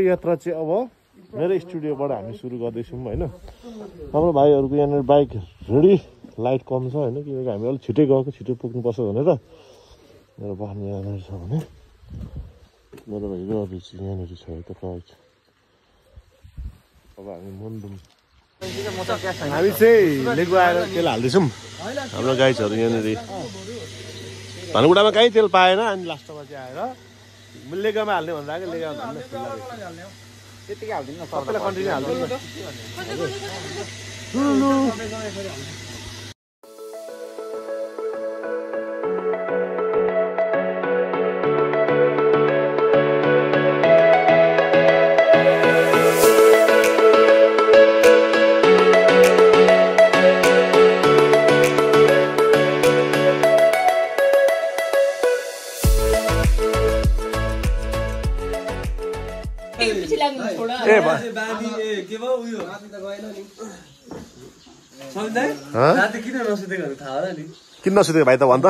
यात्रा चाहिँ अब मेरै स्टुडियोबाट हामी सुरु गर्दैछौँ होइन। हाम्रो भाइहरूको यहाँनिर बाइक रेडी, लाइट कम छ होइन, किनकि हामी अलिक छिटै गएको, छिटो पुग्नुपर्छ भनेर। मेरो बहनी यहाँनिर छ भने मेरो भाइको अरू चाहिँ यहाँनिर छ है त बाइक। अब हामी मुन्दुम हामी चाहिँ लेगु आएर तेल हाल्दैछौँ। हाम्रो गाइजहरू यहाँनिर भानुकुटामा कहीँ तेल पाएन, अनि लास्टमा चाहिँ आएर लेगामा हाल्ने भनेर आएको। लेगामा हाल्ने त्यतिकै हालिदिनु न, सबैलाई कन्टिन्यू हालिदिनु न। किन नसुतेको भाइ त भन् त?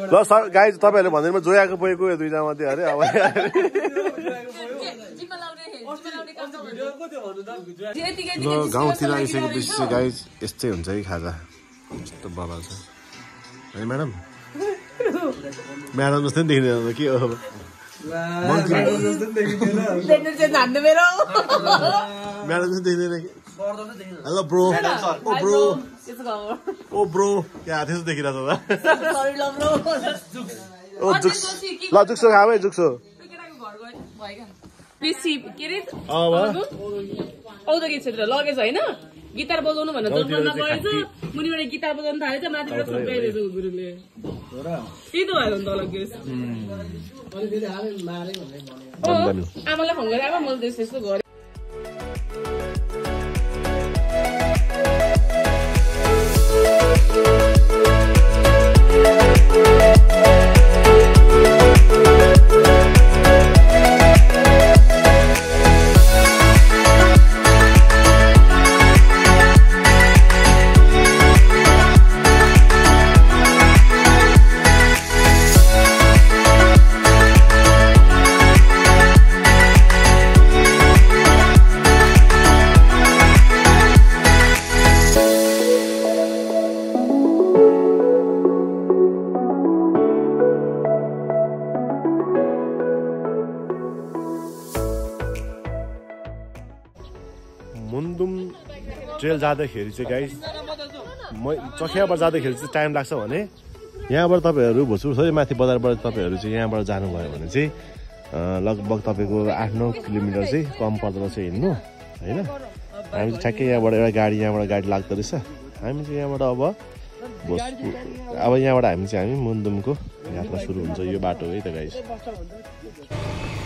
ल सर गाइज, तपाईँहरूले भन्दैमा जोयाएको पुगेको यो दुईजना मध्ये अरे। अब गाउँतिर आइसकेपछि चाहिँ गाइज यस्तै हुन्छ है खाजा। यस्तो बबाल छ है म्याडम। म्याडम जस्तै पनि देखिँदैन के हो? म्याडम जस्तै देखिँदैन कि? हेलो ब्रो, ओ ब्रो, ओ ब्रो, क्या त्यस्तो देखिरहेको छ त? ओ जुक्स, ल जुक्सो खाऊ है जुक्सो। क्षेत्र लगेछ होइन, गिटार बजाउनु भनेर दोकानमा गएछ, मुनिबाट गिटार बजाउनु थालेछ, माथिबाट फुकाइदिएछ गुरुले। त्यही त भयो नि त लगेछ। आमालाई फोन गरेर आमा मैले त्यस्तो यस्तो गरेँ। मुन्दुम ट्रेल जाँदाखेरि चाहिँ गाइस, चखियाबाट जाँदाखेरि चाहिँ टाइम लाग्छ भने यहाँबाट तपाईँहरू भोजपुर सबै माथि बजारबाट तपाईँहरू चाहिँ यहाँबाट जानुभयो भने चाहिँ लगभग तपाईँको 8-9 किलोमिटर चाहिँ कम पर्दो रहेछ हिँड्नु होइन। हामी चाहिँ ठ्याक्कै यहाँबाट यहाँबाट गाडी लाग्दो रहेछ। हामी चाहिँ यहाँबाट अब भोजपुर, अब यहाँबाट हामी मुन्दुमको यात्रा सुरु हुन्छ। यो बाटो है त गाइस।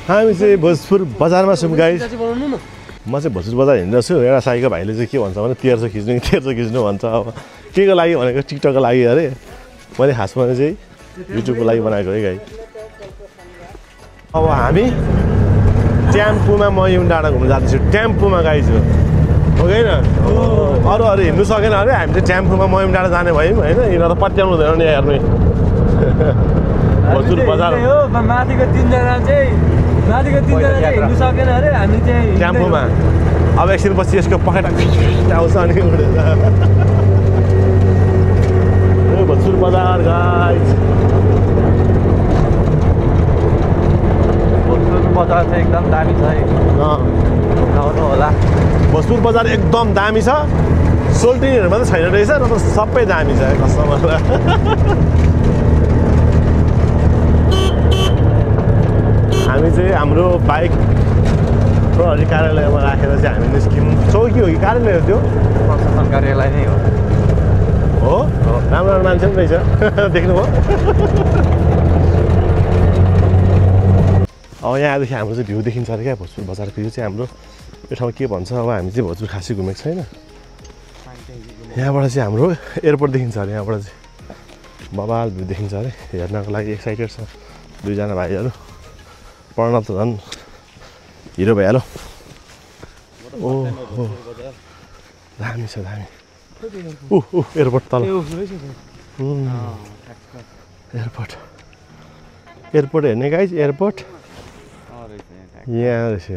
हामी चाहिँ भोजपुर बजारमा छौँ गाइस। म चाहिँ भोजपुर बजार हिँडिरहेको छु। एउटा साईको भाइले चाहिँ के भन्छ भने 1300 खिच्नु भन्छ। अब के को लागि भनेको टिकटकको लागि अरे। मैले खासमा चाहिँ युट्युबको लागि बनाएको है गाई। अब हामी टेम्पोमा मयुम डाँडा घुम्न जाँदैछु। टेम्पोमा गाई छु हो कि होइन? अरू हिँड्नु सकेन अरे, हामी चाहिँ टेम्पोमा मयुम डाँडा जाने भयौँ होइन। यिनीहरू त पत्याउनु हुँदैन नि हेर्ने। भोजपुर बजार माथिको तिनजना चाहिँ हिँड्नु सकेन अरे, हामी चाहिँ टेम्पोमा। अब एकछिन पछि यसको पखेटा आउँछ अनि उडेर भोजपुर बजार गाइस। भोजपुर बजार चाहिँ एकदम दामी छ है, आउनु होला। भोजपुर बजार एकदम दामी छ। सोल्टिनीहरू मात्रै छैन रहेछ, र त सबै दामी छ कस्टमरलाई। हामी चाहिँ हाम्रो बाइक प्रहरी कार्यालयमा राखेर चाहिँ हामी निस्क्यौँ। चौकी हो कि कार्यालय हो? त्यो प्रशासन कार्यालय नै हो। हो राम्रो राम्रो मान्छे पनि रहेछ देख्नुभयो। अब यहाँदेखि हाम्रो चाहिँ भ्यू देखिन्छ अरे क्या भोजपुर बजारको। यो चाहिँ हाम्रो यो ठाउँ के भन्छ, अब हामी चाहिँ भोजपुर खासै घुमेको छैन। यहाँबाट चाहिँ हाम्रो एयरपोर्ट देखिन्छ अरे। यहाँबाट चाहिँ बबाल भ्यू देखिन्छ अरे। हेर्नको लागि एक्साइटेड छ दुईजना भाइहरू। प्रणव त झन् हिरो भइहाल्यो। ओहो दामी छ दामी। एयरपोर्ट तल एयरपोर्ट एयरपोर्ट हेर्ने गाइज एयरपोर्ट यहाँ रहेछ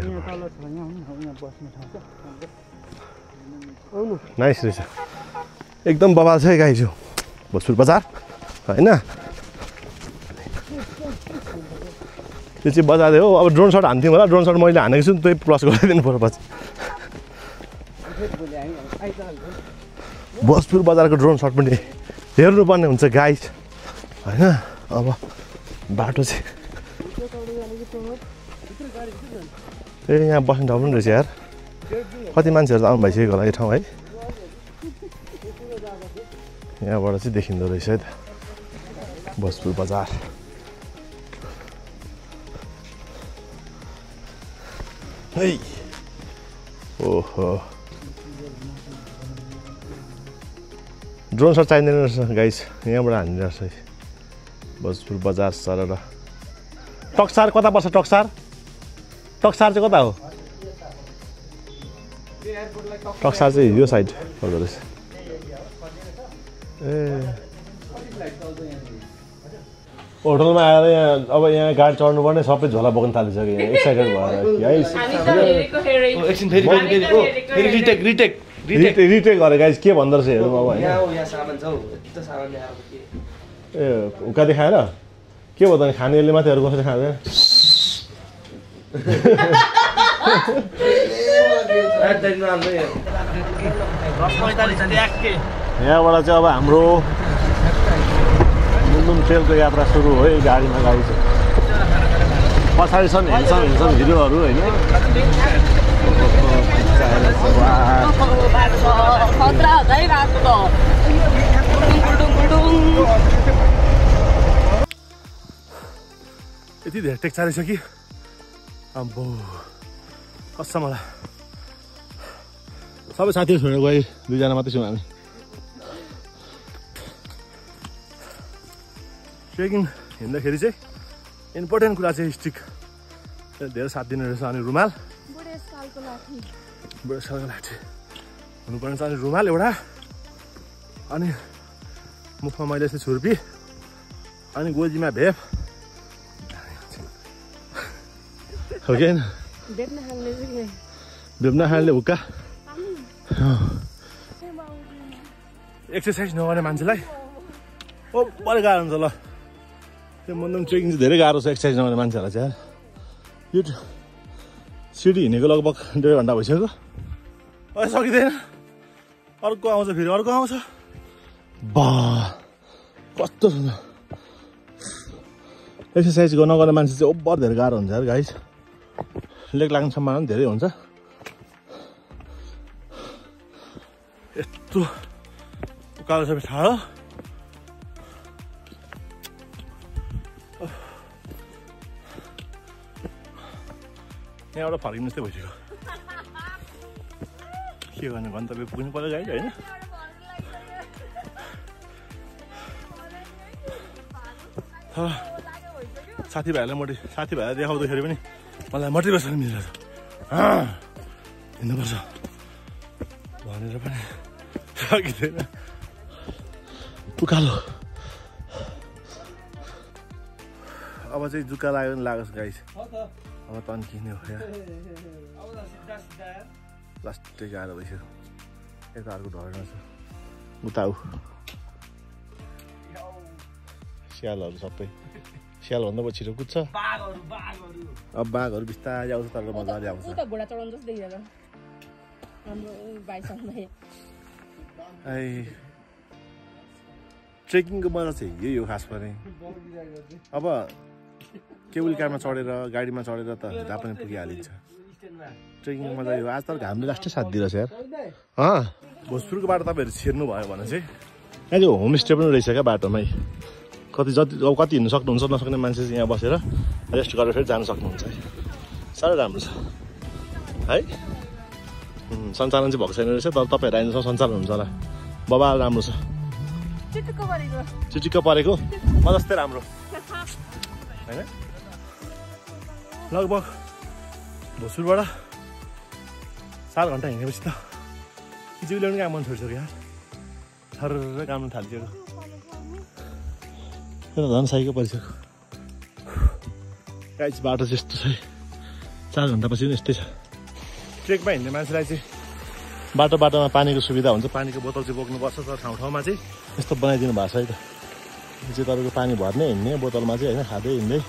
नाइस रहेछ एकदम बबाल छ है गाइज यो भोजपुर बजार होइन त्यो चाहिँ बजार हो अब ड्रोन सट हान्थ्यौँ होला ड्रोन सट मैले हानेको छु नि त्यही प्लस गरिदिनु पर्यो पछि भोजपुर बजारको ड्रोन सट पनि हेर्नुपर्ने हुन्छ गाइज होइन अब बाटो चाहिँ ए यहाँ बस्ने ठाउँ पनि रहेछ यार कति मान्छेहरू त आउनु भइसकेको होला यो ठाउँ है यहाँबाट चाहिँ देखिँदो रहेछ है त भोजपुर बजार है ओहो ड्रोन सट चाहिँदैन रहेछ गाइस यहाँबाट हान्ने रहेछ भोजपुर बजार सर टक्सार कता पर्छ टक्सार टक्सार चाहिँ कता हो टक्सार चाहिँ यो साइड पर्दो रहेछ ए होटलमा आएर यहाँ अब यहाँ गाडी चढ्नु पर्ने सबै झोला बोक्न थालिसक्यो यहाँ एक्साइटेड भएर रिटेक गरे गाइस के भन्दो रहेछ हेरौँ अब ए उका देखाएर के भयो त खानेहरूले मात्रै कसरी खाँदैन यहाँबाट चाहिँ अब हाम्रो मुन्नुम ट्रेलको यात्रा सुरु हो है गाडीमा गाडी चाहिँ पछाडि छन् हिँड्छन् हिरोहरू होइन यति धेरै टेक चालिस कि अम्बो कस्तो मलाई सबै साथीहरू छोडेर गयो दुईजना मात्रै छौँ हामी ट्रेकिङ हिँड्दाखेरि चाहिँ इम्पोर्टेन्ट कुरा चाहिँ स्टिक धेरै साथ दिने रहेछ अनि रुमाल बुढेसकालको लाठी हुनुपर्ने छ अनि रुमाल एउटा अनि मुखमा मैले यस्तो छुर्पी अनि गोजीमा भेप हो कि होइन भेप्न खाने हुक्का एक्सर्साइज नगर्ने मान्छेलाई बढी गाह्रो हुन्छ ल त्यो मुन्नुम ट्रेकिङ चाहिँ धेरै गाह्रो छ एक्सर्साइज नगर्ने मान्छेहरूलाई चाहिँ यो सिडी हिँडेको लगभग 1.5 घन्टा भइसक्यो अहिले सकिँदैन अर्को आउँछ फेरि अर्को आउँछ बा कस्तो छ एक्सर्साइज नगर्ने मान्छे चाहिँ ओभर धेरै गाह्रो हुन्छ यार गाइस लेग लाग्ने सम्भावना पनि धेरै हुन्छ यस्तो उकालो सबै ठाडो यहाँबाट फर्किनु जस्तै भइसक्यो के गर्ने गन्तव्य पुग्नु पर्यो गाइस होइन साथीभाइलाई देखाउँदाखेरि पनि मलाई मोटिभेसन मिलेर हिँड्नुपर्छ भनेर पनि सकिँदैन उकालो अब चाहिँ जुका लाग्यो भने लागोस् गाइस अब तन्किने हो यहाँ लास्टै गाह्रो भइसक्यो यता अर्को ढल्न छ उता स्यालहरू सबै स्यालभन्दा पछि छिटो कुद्छ अब बाघहरू बिस्तारै आउँछ तर मजाले आउँछ ट्रेकिङको मजा चाहिँ यही हो खास पनि अब केबुल कारमा चढेर गाडीमा चढेर त जहाँ पनि पुगिहालिन्छ ट्रेकिङको मजा यो आज तर घामले लास्टै साथ दिइरहेछ यार भोजपुरको बाटो तपाईँहरू छिर्नु भयो भने चाहिँ यहाँ चाहिँ होमस्टे पनि रहेछ क्या बाटोमै कति हिँड्नु सक्नुहुन्छ नसक्ने मान्छे चाहिँ यहाँ बसेर रेस्ट गरेर फेरि जानु सक्नुहुन्छ है साह्रै राम्रो छ है सञ्चालन चाहिँ भएको छैन रहेछ तर तपाईँहरू आइन्जेलसम्म सञ्चालन हुन्छ होला बबाल राम्रो छ चिटिक्क परेको म जस्तै राम्रो होइन लगभग भोजपुरबाट 7 घन्टा हिँडेपछि त जिउ ल्याउने काम मन छोडिसक्यो यार थर्र काम थालिसक्यो झन् साइको परिसक्यो गाइस बाटो चाहिँ यस्तो छ 4 घण्टापछि पनि यस्तै छ ट्रेकमा हिँड्ने मान्छेलाई चाहिँ बाटोमा पानीको सुविधा हुन्छ पानीको बोतल चाहिँ बोक्नुपर्छ तर ठाउँमा चाहिँ यस्तो बनाइदिनु भएको छ है त यो चाहिँ तपाईँको पानी भर्ने हिँड्ने बोतलमा चाहिँ होइन खाँदै हिँड्दै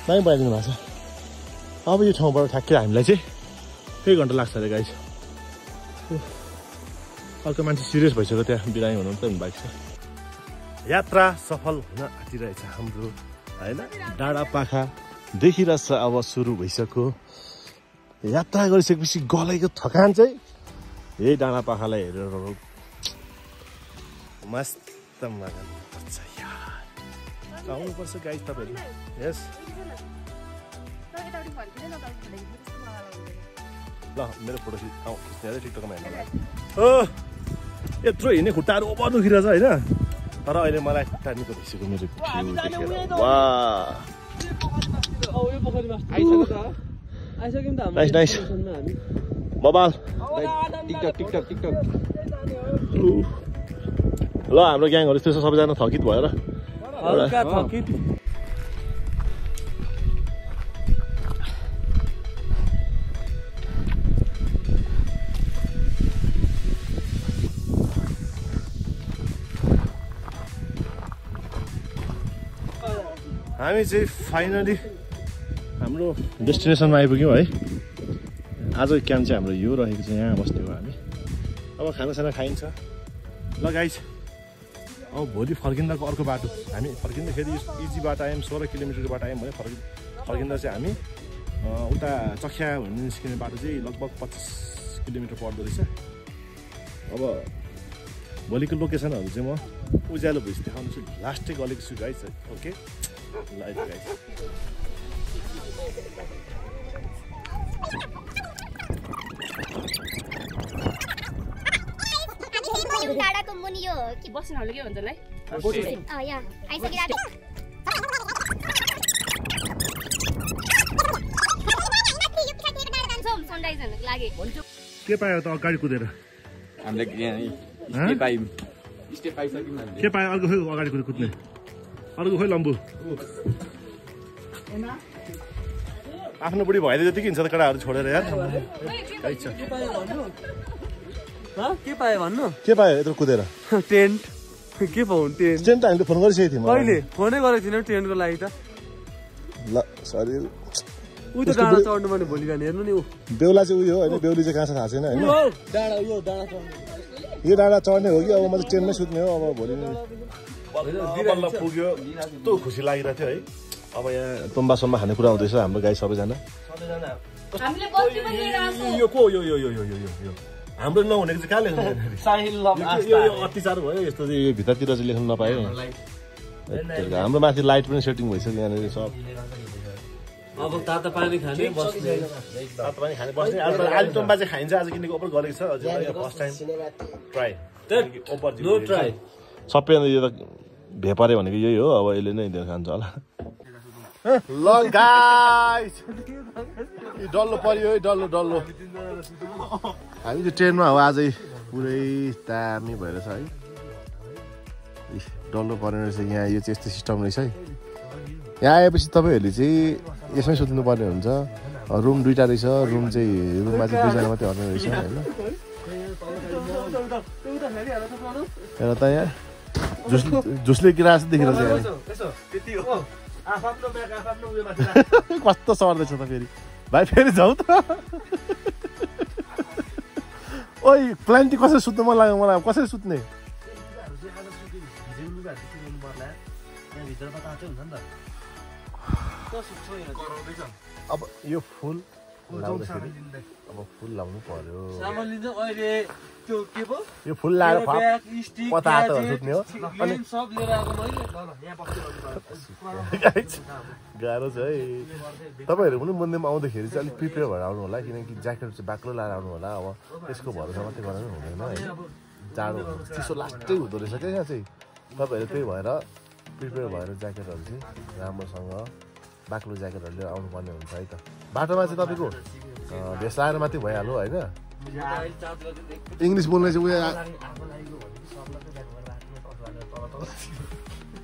दामी बनाइदिनु भएको छ अब यो ठाउँबाट ठ्याक्कै हामीलाई चाहिँ 1 घण्टा लाग्छ अरे गाइस अर्को मान्छे सिरियस भइसक्यो त्यहाँ बिरामी हुनु त बाइक छ यात्रा सफल हुन आँटिरहेछ हाम्रो होइन डाँडा पाखा देखिरहेछ अब सुरु भइसक्यो यात्रा गरिसकेपछि गलेको थकान चाहिँ यही डाँडा पाखालाई हेरेर मस्त मजा पर्छ यार आउनुपर्छ गाइस तपाईँहरू यस ल मेरो फोटो खिच्ने अरे टिकटकमा हेर्नु हो यत्रो हिँड्ने खुट्टाहरू ओभर दुखिरहेछ होइन तर अहिले मलाई खुट्टा निको भइसक्यो मेरो नाइस नाइस मोबाइल टिकटक ल हाम्रो ग्याङहरू त्यस्तो सबैजना थकित भएर हामी चाहिँ फाइनली हाम्रो डेस्टिनेसनमा आइपुग्यौँ है आजको क्याम्प चाहिँ हाम्रो यो रहेको छ यहाँ बस्नेको हामी अब खानासाना खाइन्छ ल गाइस अब भोलि फर्किँदाको अर्को बाटो हामी फर्किँदाखेरि इजी बाटो आयौँ 16 किलोमिटरको बाटो आयौँ भने फर्किँदा चाहिँ हामी उता चखिया भन्ने निस्किने बाटो चाहिँ लगभग 25 किलोमिटर पर्दो रहेछ अब भोलिको लोकेसनहरू चाहिँ म उज्यालो भइस देखाउनु छु लास्टै गलेको छु गाइस ओके ल गाइस डाँडाको मुनि यो के बस्नहरु के भन्छ लाई यहाँ आइसकिरहेको सनराइज हेर्नको लागि के पायो त अगाडि कुदेर हामीले स्टेप पाइसक्यौँ के पायो अर्को खोइ अगाडि कुद्ने अर्को खोइ लम्बु आफ्नो बुढी भइदियो जति हिँड्छ त केटाहरू छोडेर यार के पायो भन्नु के पायो यत्रो कुदेर टेन्ट के पाउनु टेन्ट टेन्ट हामीले फोन गरिसकेको थियौँ कहिले फोनै गरेको थिएन टेन्टको लागि त ल सरी उ त डाँडा चढ्नु भने भोलि बिहान हेर्नु नि ऊ बेहुला चाहिँ उयो होइन बेहुली चाहिँ कहाँ छ थाहा छैन होइन यो डाँडा चढ्ने हो कि अब म चाहिँ ट्रेनमै सुत्ने हो अब भोलि बल्ल पुग्यो कस्तो खुसी लागिरहेको थियो है अब यहाँ तुम्बा सोम्बा खाने कुरा हुँदैछ हाम्रो गाई सबैजना यो को यो हाम्रो नहुनेको चाहिँ कहाँ लेख्नु यो अत्याचार भयो यस्तो चाहिँ यो भित्रतिर चाहिँ लेख्नु नपाए हाम्रो माथि लाइट पनि सेटिङ भइसक्यो यहाँनिर सब अब तातो पानी खाने बस्ने तातो पानी खाने बस्ने आज तुम्बा चाहिँ खाइन्छ आज किनकि ओपर गरेको छ अझै फर्स्ट टाइम ट्राई ओपर नो ट्राई सबै यो त भेपारे भनेको यही हो अब यसले नै खान्छ होला ल गाइस डल्लो पर्यो है डल्लो हामी चाहिँ ट्रेनमा हो आजै पुरै दामी भएर छ है डल्लो पर्ने रहेछ यहाँ यो चाहिँ यस्तो सिस्टम रहेछ है यहाँ आएपछि तपाईँहरूले चाहिँ यसमै सुत्नुपर्ने हुन्छ रुम 2टा रहेछ रुम चाहिँ रुममा चाहिँ 2जना मात्रै हर्ने रहेछ होइन हेर त यहाँ झुसले किरा जस्तो देखिरहेको कस्तो सर्दैछ त फेरि भाइ फेरि जाउँ त ओइ प्लान्टी कसरी सुत्नु मन लाग्यो मलाई कसरी सुत्ने अब यो फुल लाउँदाखेरि अब फुल लाउनु पर्यो यो फुल लाएर पता सुत्ने हो अनि गाह्रो छ है तपाईँहरू पनि मन्दिरमा आउँदाखेरि चाहिँ अलिक प्रिपेयर भएर आउनु होला किनकि ज्याकेट चाहिँ बाक्लो लाएर आउनु होला अब त्यसको भरोसा मात्रै गरेर हुँदैन है जाडो चिसो लास्टै हुँदो रहेछ क्या यहाँ चाहिँ तपाईँहरू त्यही भएर प्रिपेयर भएर ज्याकेटहरू चाहिँ राम्रोसँग बाक्लो ज्याकेटहरू लिएर आउनुपर्ने हुन्छ है त बाटोमा चाहिँ तपाईँको भेस्ट लाएर मात्रै भइहाल्यो होइन इङ्ग्लिस बोल्ने चाहिँ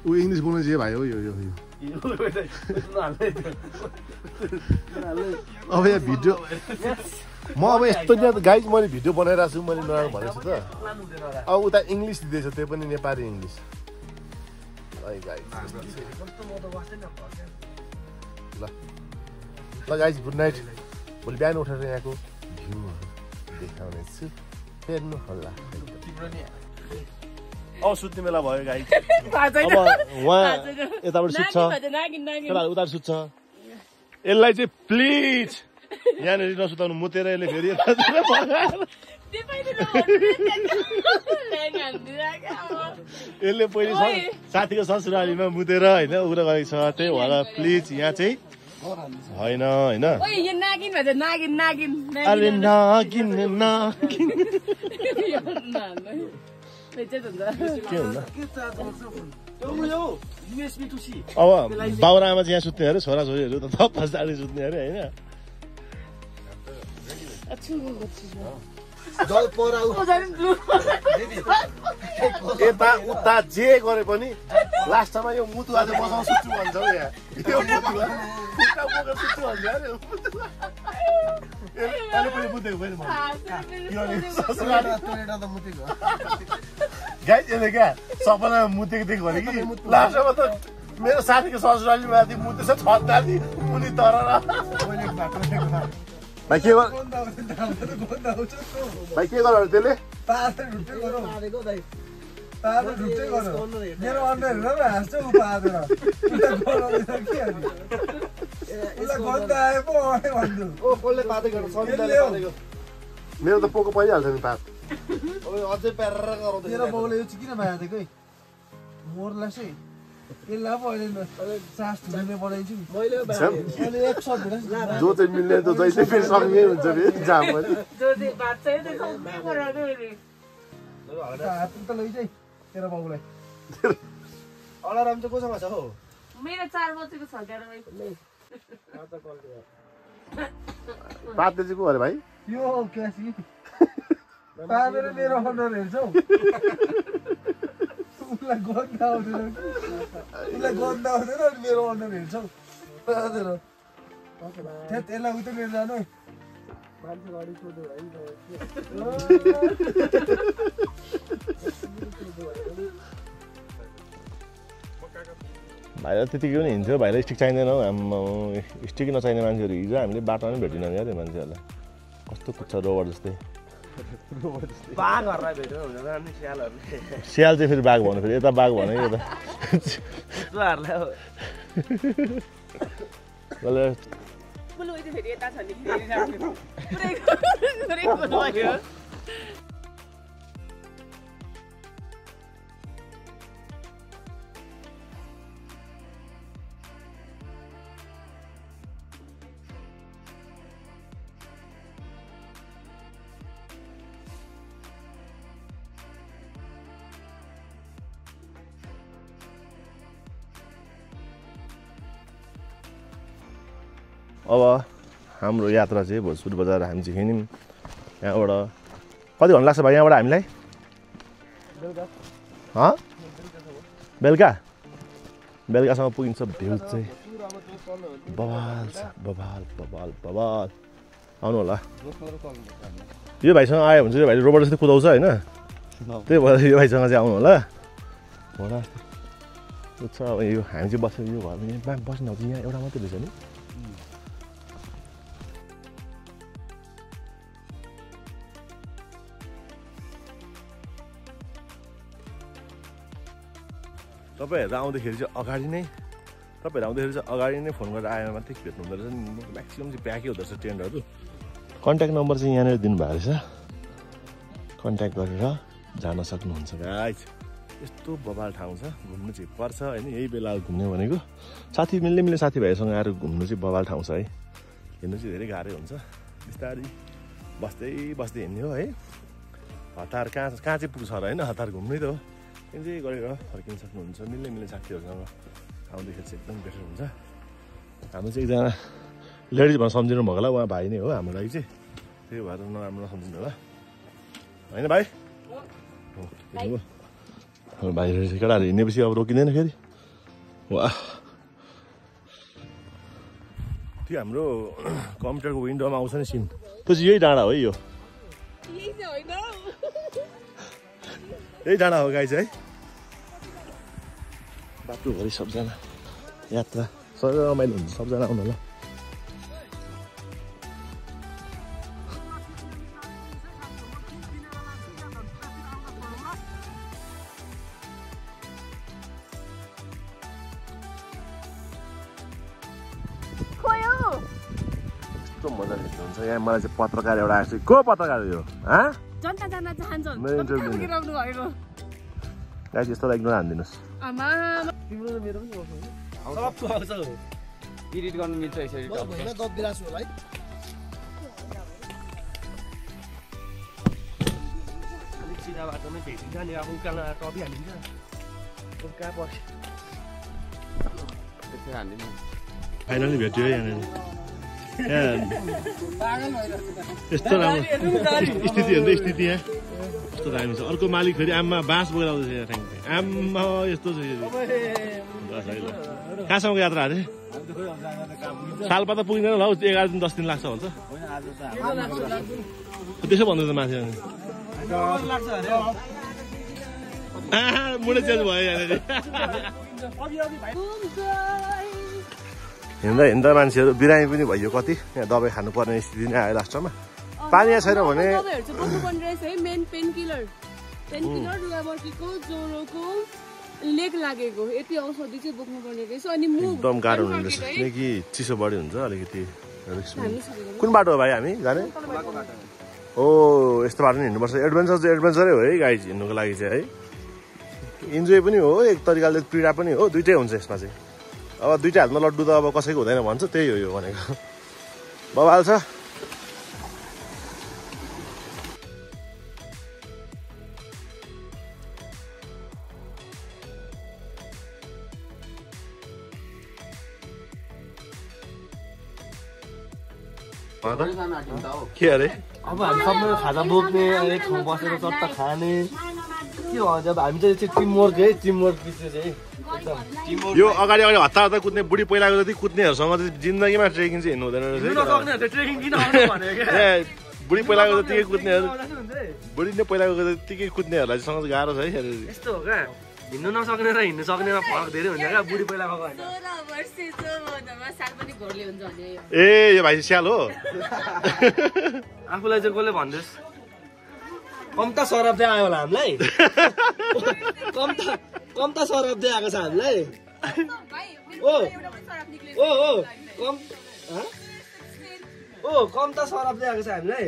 ऊ इङ्ग्लिस बोल्ने चाहिँ भाइ हो यो अब यहाँ भिडियो म अब यस्तो गाइज मैले भिडियो बनाइरहेको छु मैले नराम्रो भनेको छु त अब उता इङ्ग्लिस दिँदैछ त्यो पनि नेपाली इङ्ग्लिस ल ल गाइज गुड नाइट भोलि बिहान उठेर यहाँको भ्यूहरू देखाउने छु हेर्नु होला अब सुत्ने बेला भयो गाइज अब उहाँ यताबाट सुत्छ केटाहरू उता सुत्छ यसलाई चाहिँ प्लिज यहाँनिर नसुताउनु मुतेर यसले फेरि यसले पहिले साथीको ससुरालीमा मुतेर होइन उग्रो गरेको छ त्यही भएर प्लिज यहाँ चाहिँ होइन होइन अरे नागिन नागिन अब बाउ र आमा चाहिँ यहाँ सुत्ने अरे छोराछोरीहरू त थप फस्टाले सुत्ने अरे होइन यता उता जे गरे पनि लास्टमा यो मुतु आज बसाउँ सुत्छु भन्छ हौ यहाँ सुत्छु भन्छ अरे पनि मुतेको पनि गाइस यसले क्या सपनामा मुतेको दिएको भने कि लास्टमा त मेरो साथीको ससुराली माथि मुतेछ छत्ताली मुनि तर भाइ के गर भाइ के गर त्यसले मेरो अन्डर हेरेर हाँस्छ उ पारेर मेरो त पोको परिहाल्छ नि पात अझै प्यारा गराउँदै मेरो बाउले यो चाहिँ किन भाँदेको मोरलाई चाहिँ यसलाई पो अहिले सास धुने बनाइदिन्छु मैले एक सट जो चाहिँ मिल्ने त जहिले फेरि सक्ने हुन्छ फेरि जाम पनि हात त लैजाइ तेरो बाउलाई अलार्म चाहिँ कोसँग छ हौ मेरो 4 बजेको छ 11 पातले चाहिँ को अरे भाइ यो क्यासी पारेर मेरो अन्डर हेर्छौ उसलाई गन्ध आउँदैन उसलाई गन्ध आउँदैन अनि मेरो अन्डर हेर्छौ पारेर त्यसलाई उतै लिएर जानु मान्छे गाडी सोध्यो भाइलाई त्यतिकै पनि हिँड्थ्यो भाइलाई स्टिक चाहिँदैन हौ स्टिक नचाहिने मान्छेहरू हिजो हामीले बाटोमा पनि भेटिनौँ क्या त्यो मान्छेहरूलाई कस्तो कुद्छ रोबर जस्तै स्याल चाहिँ फेरि बाघ भन्नु फेरि यता बाघ भने यता अब हाम्रो यात्रा चाहिँ भोजपुर बजार हामी चाहिँ हिँड्यौँ यहाँबाट कति घन्टा लाग्छ भाइ यहाँबाट हामीलाई बेलुका बेलुकासम्म पुगिन्छ भ्यू चाहिँ बवाल छ बवाल बवाल बवाल आउनु होला यो भाइसँग आयो भने चाहिँ यो भाइले रोबोट जस्तै कुदाउँछ होइन त्यही भएर यो भाइसँग चाहिँ आउनु होला होला छ अब यो हामी चाहिँ बस्छ यो घरमा बस्ने चाहिँ यहाँ एउटा मात्रै रहेछ नि तपाईँहरू आउँदाखेरि चाहिँ अगाडि नै फोन गरेर आएर मात्रै भेट्नु हुँदो रहेछ नि म्याक्सिमम् चाहिँ प्याकै हुँदो रहेछ टेन्टहरू कन्ट्याक्ट नम्बर चाहिँ यहाँनिर दिनुभएको रहेछ कन्ट्याक्ट गरेर जान सक्नुहुन्छ गाइस यस्तो बवाल ठाउँ छ घुम्नु चाहिँ पर्छ होइन यही बेला घुम्ने भनेको साथी मिल्ने साथीभाइसँग आएर घुम्नु चाहिँ बवाल ठाउँ छ है हिँड्नु चाहिँ धेरै गाह्रै हुन्छ बिस्तारै बस्दै हिँड्ने हो है हतार कहाँ चाहिँ पुग्छ र होइन हतार घुम्नै त हो इन्जोय गरेर फर्किन सक्नुहुन्छ मिल्ने साथीहरूसँग आउँदाखेरि चाहिँ एकदम बेटर हुन्छ हाम्रो चाहिँ एकजना लेडिज भनेर सम्झिनु भएको होला उहाँ भाइ नै हो हाम्रो लागि चाहिँ त्यही भएर नराम्रो नसम्झिनु होला होइन भाइ भाइहरू चाहिँ केटाहरू हिँडेपछि अब रोकिँदैन फेरि वा त्यो हाम्रो कम्प्युटरको विन्डोमा आउँछ नि सिन त्यो चाहिँ यही डाँडा हो है यो यही डाँडा हो गाइज है बाटोभरि सबजना यात्रा सबै रमाइलो हुन्छ सबजना आउनु होला मजाले हुन्छ यहाँ मलाई चाहिँ पत्रकार एउटा आएको छ को पत्रकार यो जनता जान्न चाहन्छन् मेरो इन्टरभ्यू गाइस यस्तो लाइक नहान्दिनुस् आमा तिम्रो र मेरो पनि सबको आउँछ एडिट गर्न मिल्छ यसरी भएन गफ बिरास होला है अलिक सिधा बाटोमै भेटिन्छ नि अब उकालो टपी हालिन्छ कहाँ पर्छ त्यसै हान्दिनु फाइनली भेट्यो है यहाँनिर यस्तो राम्रो स्थिति हो नि त स्थिति यहाँ यस्तो दामी छ अर्को मालिक फेरि आम्मा बाँस बोकेर आउँदैछ यहाँ ठ्याङ आम्मा यस्तो छ कहाँसम्मको यात्रा अरे सालपा त पुगिँदैन ल 11 दिन 10 दिन लाग्छ भन्छ त्यसो भन्दैछ मान्छे मुडे चेन्ज भयो यहाँनिर हिँड्दा हिँड्दा मान्छेहरू बिरामी पनि भइयो कति यहाँ दबाई खानुपर्ने स्थिति नै आयो लास्टमा पानी यहाँ छैन भने मेन पेन किलर रुगावर्कीको ज्वरोको लेग लागेको यति औषधि चाहिँ बोक्नु पर्ने रहेछ अनि एकदम गाह्रो हुने रहेछ किनकि चिसो बढी हुन्छ अलिकति कुन बाटो हो भाइ हामी जाने हो यस्तो बाटो नि हिँड्नुपर्छ एडभेन्चरै हो है गाइज हिँड्नुको लागि चाहिँ है इन्जोय पनि हो एक तरिकाले पीडा पनि हो दुइटै हुन्छ यसमा चाहिँ अब दुइटै हातमा लड्डु त अब कसैको हुँदैन भन्छ त्यही हो यो भनेको बबाल छ के अरे अब हामी सबै खाजा बोक्ने एक ठाउँ बसेर चट्ट खाने के भन्छ अब हामी चाहिँ टिमवर्क है टिमवर्क पिछे चाहिँ यो अगाडि हत्ता हत्ता कुद्ने बुढी पहिलाको जति कुद्नेहरूसँग चाहिँ जिन्दगीमा ट्रेकिङ चाहिँ हिँड्नु हुँदैन रहेछ बुढी पहिलाको जतिकै कुद्नेहरू बुढी नै पहिलाको जतिकै कुद्नेहरूलाई सँग गाह्रो छ है यस्तो हो क्या हिँड्नु नसक्ने र हिँड्नु सक्नेमा फरक धेरै हुन्छ क्या बुढी पहिलाको होइन ए यो भाइ स्याल हो आफूलाई चाहिँ कसले भन्दैछ कम्ता सरब चाहिँ आयो होला हामीलाई कम्ता सरब चाहिँ आएको छ हामीलाई कम्ता सरब चाहिँ आएको छ हामीलाई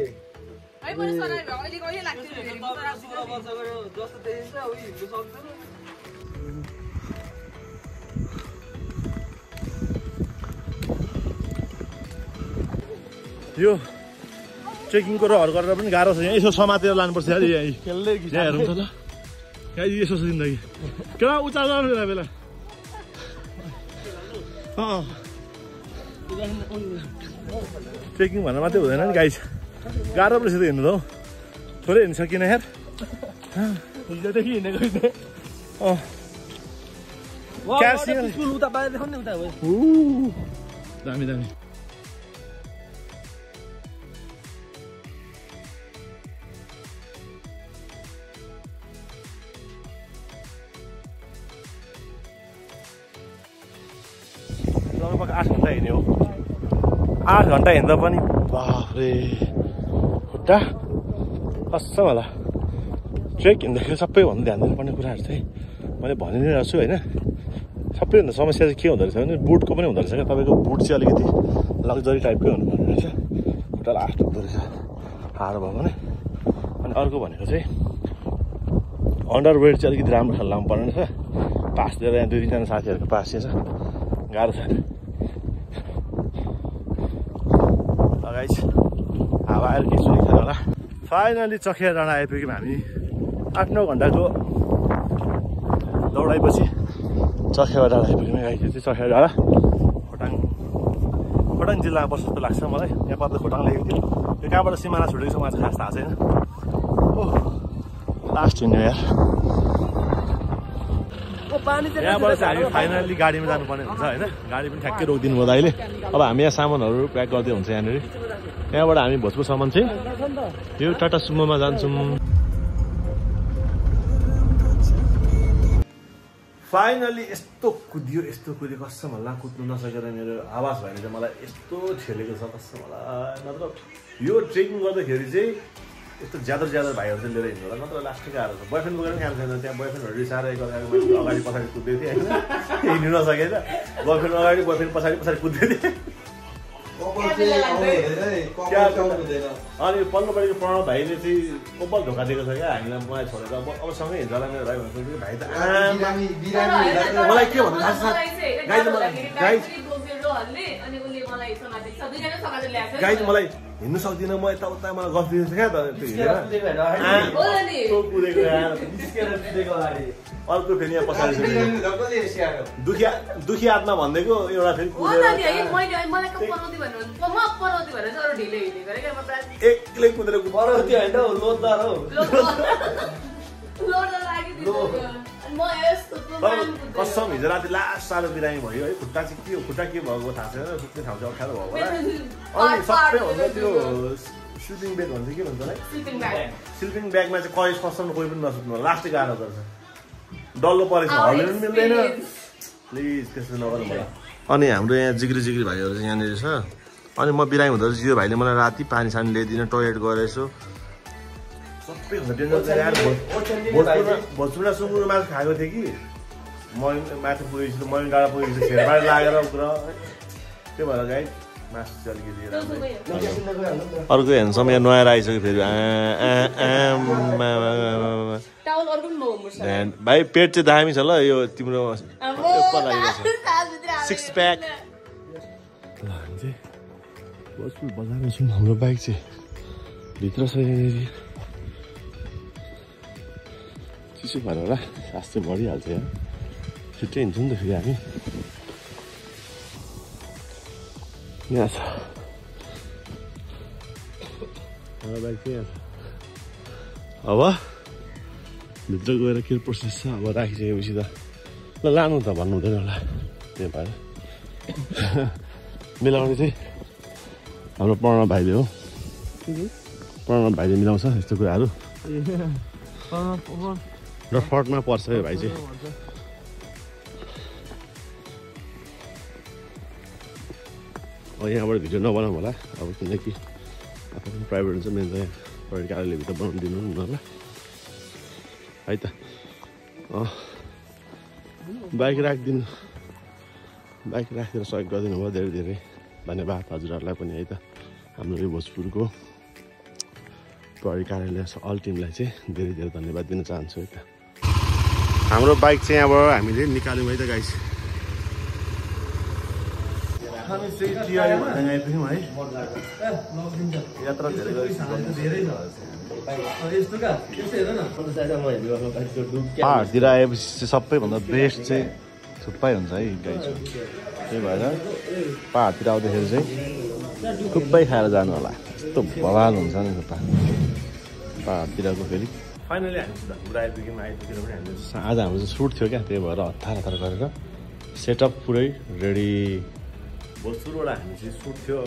जस्तो देखिन्छ हिँड्नु सक्दैन यो ट्रेकिङको रहर गरेर पनि गाह्रो छ यहाँ यसो समातेर लानुपर्छ अरे यहाँ हेरौँ त ल यहाँ यसो छ जिन्दगी क्या उचाल जानु बेला बेला ट्रेकिङ भन्दा मात्रै हुँदैन नि गाइस गाह्रो पो रहेछ त हिँड्नु त हौ थोरै हिँड्नु सकिएन यार हिजोदेखि हिँडेको दामी दामी लगभग 8 घन्टा हिँड्यो 8 घन्टा हिँड्दा पनि बाफ्रे खुट्टा कसम होला ट्रेक हिँड्दाखेरि सबैभन्दा ध्यान दिनुपर्ने कुराहरू चाहिँ मैले भनि नै रहेछु होइन सबैभन्दा समस्या चाहिँ के हुँदो रहेछ भने बुटको पनि हुँदो रहेछ क्या तपाईँको बुट चाहिँ अलिकति लग्जरी टाइपकै हुनुपर्ने रहेछ खुट्टा लास्ट हुँदो रहेछ हार्ड भयो भने अनि अर्को भनेको चाहिँ अन्डरवेयर चाहिँ अलिकति राम्रो खाले लाउनु पर्ने रहेछ पास दिएर यहाँ 2-3 जना साथीहरूको पास छ गाह्रो छ गाइस हावा आएर के सुनिन्छ होला फाइनली चखिया डाँडा आइपुग्यौँ हामी 8-9 घन्टाको दौडाएपछि चखिया डाँडा आइपुग्यौँ गाइस यो चाहिँ चखिया डाँडा खोटाङ जिल्लामा पर्छ जस्तो लाग्छ मलाई यहाँ पर्दा खोटाङ लेखेको थियो यो कहाँबाट सिमाना छुटेको छ मलाई चाहिँ खास थाहा छैन ओ लास्ट हिँड्यो यार यहाँबाट चाहिँ हामी फाइनल्ली गाडीमा जानुपर्ने हुन्छ होइन गाडी पनि ठ्याक्कै रोकिदिनु भयो दाइले अब हामी यहाँ सामानहरू प्याक गर्दै हुन्छ यहाँनिर यहाँबाट हामी भोजपुरसम्म चाहिँ यो टाटा सुमोमा जान्छौँ फाइनली यस्तो कुद्यो कसम होला कुद्नु नसकेर मेरो आवाज भएन चाहिँ मलाई यस्तो ठेलेको छ कसम होला नत्र यो ट्रेकिङ गर्दाखेरि चाहिँ यस्तो ज्यादा भाइहरू चाहिँ लिएर हिँड्नु होला नत्र लास्टै गाह्रो छ बोयफ्रेन्ड बोकेर पनि काम छैन त्यहाँ बोयफ्रेन्डहरू रिसाएर गरेर अगाडि पछाडि कुद्दै थिएँ होइन हिँड्नु नसकेर बोयफ्रेन्ड अगाडि बोयफ्रेन्ड पछाडि कुद्दै थिएँ अनि पल्लोपट्टिको प्रणव भाइले चाहिँ कपाल धोका दिएको छ क्या हामीलाई मलाई छोडेर अब सँगै हिँड्छ होला मेरो भाइ भनेको भाइ त मलाई के भन्नु गाई त मलाई हिँड्नु सक्दिनँ म यताउता मलाई गफ दिँदैछ क्या त अर्को फेरि यहाँ पछाडि दुखी आत्मा भनिदिएको एउटा फेरि एक्लै कुदेर कसम हिजो राति लास्ट साह्रो बिरामी भयो है खुट्टा चाहिँ के हो खुट्टा के भएको थाहा छैन सुत्ने ठाउँ चाहिँ अप्ठ्यारो भएको होला अनि सबैभन्दा त्यो स्लिपिङ ब्याग भन्छ के भन्छ स्लिपिङ ब्यागमा चाहिँ कहिलेस कसम कोही पनि नसुत्नु लास्टै गाह्रो गर्छ डल्लो परेको छ हल्लिनु पनि मिल्दैन प्लिज त्यस्तो नगर्नु मलाई अनि हाम्रो यहाँ जिग्री भाइहरू चाहिँ यहाँनिर छ अनि म बिरामी हुँदा जियो भाइले मलाई राति पानी सानी ल्याइदिन टोयलेट गरेछु सबैभन्दा डेन्जर चाहिँ भोजपुरा सुँगुर मासु खाएको थिएँ कि म माथि पुगेको छु मैले डाँडा पुगेको छु छेरबारी लागेर पुरा त्यो भएर गाई मासु चाहिँ अलिकति अर्को हेर्नुसम्म यहाँ नुहाएर आइसक्यो फेरि भाइ पेट चाहिँ दामी छ ल यो तिम्रो सिक्स प्याक भोजपुर बजारमा छौँ हाम्रो बाइक चाहिँ भित्र छ यहाँनिर चिसो भएर होला सास चाहिँ बढिहाल्छ यहाँ छिट्टै हिँड्छौँ नि त फेरि हामी यहाँ छ हाम्रो बाइक चाहिँ यहाँ छ अब भित्र गएर के प्रोसेस छ अब राखिसकेपछि त ल लानु त भन्नु हुँदैन होला त्यही भएर मिलाउने चाहिँ हाम्रो प्रणव भाइले हो प्रणव भाइले मिलाउँछ यस्तो कुराहरू र फर्टमा पर्छ यो भाइ चाहिँ अब यहाँबाट भिडियो नबनाऊँ होला अब किनकि आफ्नो प्राइभेट हुन्छ मेरो त यहाँ कार्यालय भित्र बनाउनु दिनु होला है त बाइक राखिदिएर सहयोग गरिदिनु भयो धेरै धेरै धन्यवाद हजुरहरूलाई पनि है त हाम्रो यो भोजपुरको प्रहरी कार्यालय अल टिमलाई चाहिँ धेरै धेरै धन्यवाद दिन चाहन्छु है त हाम्रो बाइक चाहिँ यहाँबाट हामीले निकाल्यौँ है त गाइस हामी चाहिँ टिआईमा आइपुग्यौँ है यात्रा पहाडतिर आएपछि चाहिँ सबैभन्दा बेस्ट चाहिँ थुक्पै हुन्छ है गाइस त्यही भएर पहाडतिर आउँदाखेरि चाहिँ थुक्पै खाएर जानु होला यस्तो भवाल हुन्छ नि थुक्पा पहाडतिरको फेरि फाइनली हामी धनपुर आइपुग्यौँ पनि हामीले आज हाम्रो चाहिँ सुट थियो क्या त्यही भएर हतार गरेर सेटअप पुरै रेडी भोजपुरबाट हामी चाहिँ सुट थियो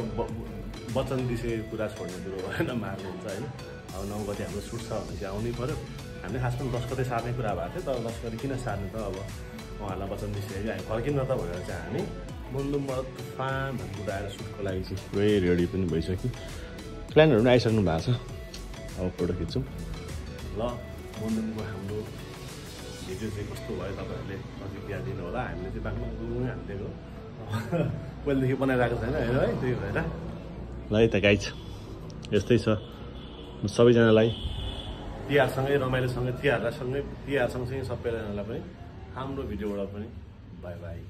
वचन दिइसकेको कुरा छोड्ने कुरो भएन मार्नुहुन्छ होइन अब 9 गते हाम्रो सुट छ भने चाहिँ आउनै पऱ्यो हामीले खास पनि 10 गते सार्ने कुरा भएको थियो तर 10 गते किन सार्ने त अब उहाँहरूलाई वचन दिइसकेको हामी फर्किन त भनेर चाहिँ हामी मुन्दुमबाट तुफान धनपुर आएर सुटको लागि चाहिँ पुरै रेडी पनि भइसक्यो प्लानहरू पनि आइसक्नु भएको छ अब फोटो खिच्छौँ ल मुन्दुमको हाम्रो भिडियो चाहिँ कस्तो भयो तपाईँहरूले प्रतिक्रिया दिनु होला हामीले चाहिँ बाक्लो हालिदिएको पहिलेदेखि बनाइरहेको छैन है त्यही भएर ल है त गाइज यस्तै छ सबैजनालाई तिहारसँगै रमाइलोसँगै तिहार सँगसँगै सबैजनालाई पनि हाम्रो भिडियोबाट पनि बाई बाई